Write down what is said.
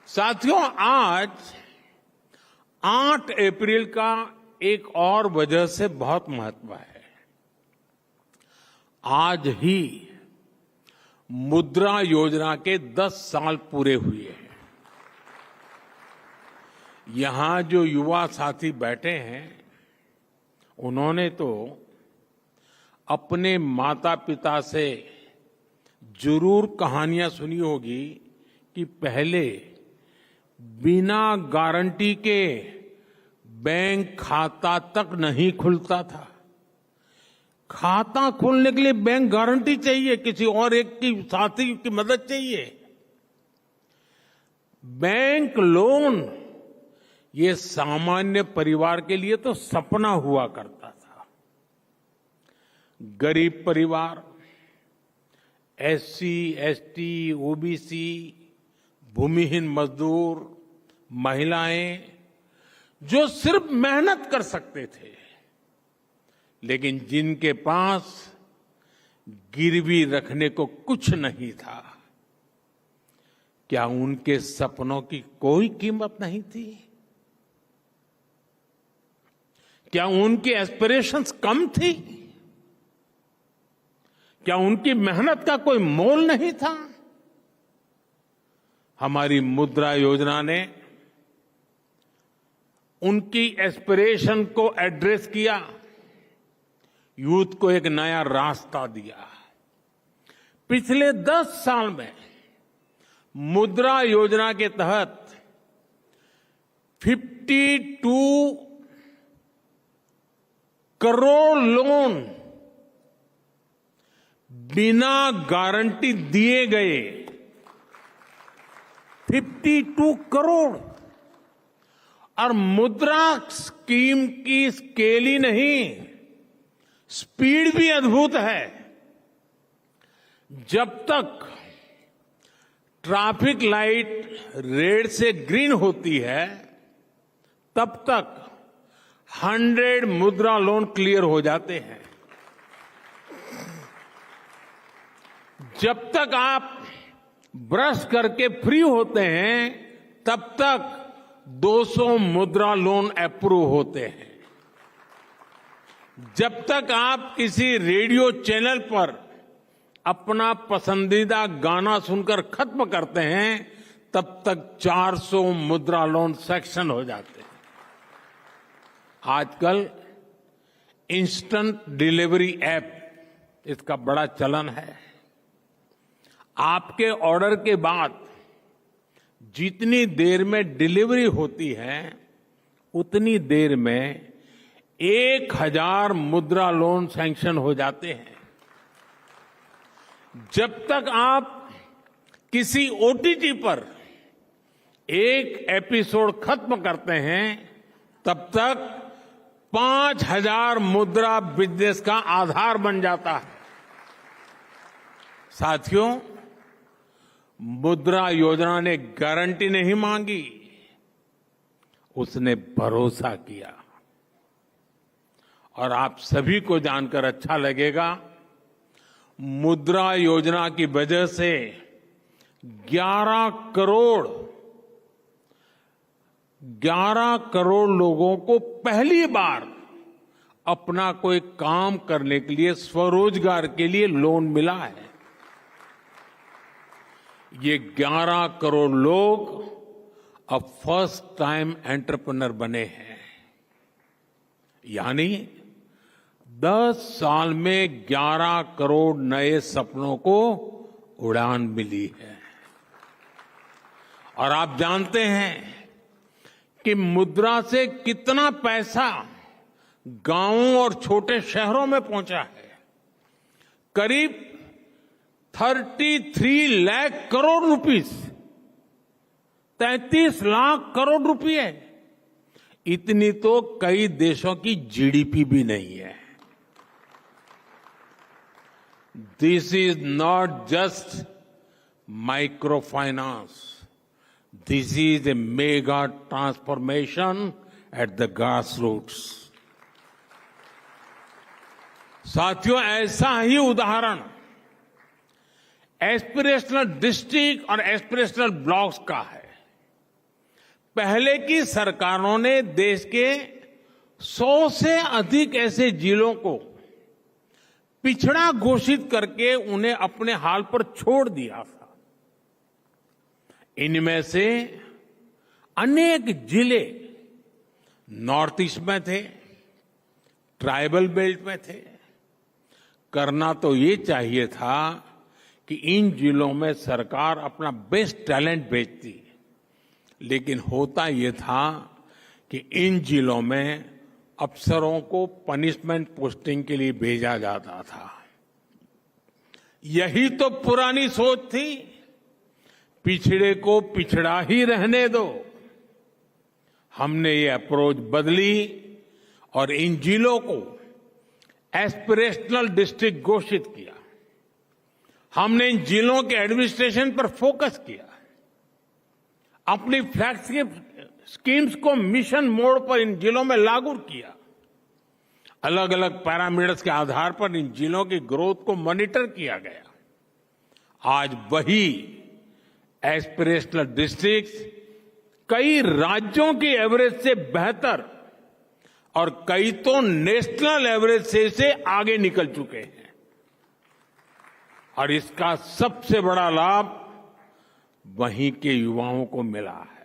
साथियों, आज 8 अप्रैल का एक और वजह से बहुत महत्व है। आज ही मुद्रा योजना के 10 साल पूरे हुए हैं। यहां जो युवा साथी बैठे हैं, उन्होंने तो अपने माता पिता से जरूर कहानियां सुनी होगी कि पहले बिना गारंटी के बैंक खाता तक नहीं खुलता था। खाता खोलने के लिए बैंक गारंटी चाहिए, किसी और एक की साथी की मदद चाहिए। बैंक लोन ये सामान्य परिवार के लिए तो सपना हुआ करता था। गरीब परिवार, एससी, एसटी, ओबीसी, भूमिहीन मजदूर, महिलाएं जो सिर्फ मेहनत कर सकते थे, लेकिन जिनके पास गिरवी रखने को कुछ नहीं था, क्या उनके सपनों की कोई कीमत नहीं थी? क्या उनकी एस्पिरेशंस कम थी? क्या उनकी मेहनत का कोई मोल नहीं था? हमारी मुद्रा योजना ने उनकी एस्पिरेशन को एड्रेस किया, यूथ को एक नया रास्ता दिया। पिछले 10 साल में मुद्रा योजना के तहत 52 करोड़ लोन बिना गारंटी दिए गए। 52 करोड़। और मुद्रा स्कीम की स्केल ही नहीं, स्पीड भी अद्भुत है। जब तक ट्रैफिक लाइट रेड से ग्रीन होती है, तब तक 100 मुद्रा लोन क्लियर हो जाते हैं। जब तक आप ब्रश करके फ्री होते हैं, तब तक 200 मुद्रा लोन अप्रूव होते हैं। जब तक आप किसी रेडियो चैनल पर अपना पसंदीदा गाना सुनकर खत्म करते हैं, तब तक 400 मुद्रा लोन सैंक्शन हो जाते हैं। आजकल इंस्टेंट डिलीवरी ऐप, इसका बड़ा चलन है। आपके ऑर्डर के बाद जितनी देर में डिलीवरी होती है, उतनी देर में 1000 मुद्रा लोन सैंक्शन हो जाते हैं। जब तक आप किसी ओटीटी पर एक एपिसोड खत्म करते हैं, तब तक 5000 मुद्रा बिजनेस का आधार बन जाता है। साथियों, मुद्रा योजना ने गारंटी नहीं मांगी, उसने भरोसा किया। और आप सभी को जानकर अच्छा लगेगा, मुद्रा योजना की वजह से 11 करोड़ लोगों को पहली बार अपना कोई काम करने के लिए, स्वरोजगार के लिए लोन मिला है। ये 11 करोड़ लोग अब फर्स्ट टाइम एंटरप्रेन्योर बने हैं। यानी 10 साल में 11 करोड़ नए सपनों को उड़ान मिली है। और आप जानते हैं कि मुद्रा से कितना पैसा गांवों और छोटे शहरों में पहुंचा है। करीब 33 लाख करोड़ रुपीस, 33 लाख करोड़ रुपए, इतनी तो कई देशों की जीडीपी भी नहीं है। This is not just micro finance, this is a mega transformation at the grass roots. साथियों, ऐसा ही उदाहरण एस्पिरेशनल डिस्ट्रिक्ट और एस्पिरेशनल ब्लॉक्स का है। पहले की सरकारों ने देश के 100 से अधिक ऐसे जिलों को पिछड़ा घोषित करके उन्हें अपने हाल पर छोड़ दिया था। इनमें से अनेक जिले नॉर्थ ईस्ट में थे, ट्राइबल बेल्ट में थे। करना तो ये चाहिए था कि इन जिलों में सरकार अपना बेस्ट टैलेंट भेजती, लेकिन होता ये था कि इन जिलों में अफसरों को पनिशमेंट पोस्टिंग के लिए भेजा जाता था। यही तो पुरानी सोच थी, पिछड़े को पिछड़ा ही रहने दो। हमने ये अप्रोच बदली और इन जिलों को एस्पिरेशनल डिस्ट्रिक्ट घोषित किया। हमने इन जिलों के एडमिनिस्ट्रेशन पर फोकस किया, अपनी फ्लैगशिप स्कीम्स को मिशन मोड पर इन जिलों में लागू किया। अलग अलग पैरामीटर्स के आधार पर इन जिलों की ग्रोथ को मॉनिटर किया गया। आज वही एस्पिरेशनल डिस्ट्रिक्ट्स कई राज्यों की एवरेज से बेहतर और कई तो नेशनल एवरेज से आगे निकल चुके हैं। और इसका सबसे बड़ा लाभ वहीं के युवाओं को मिला है।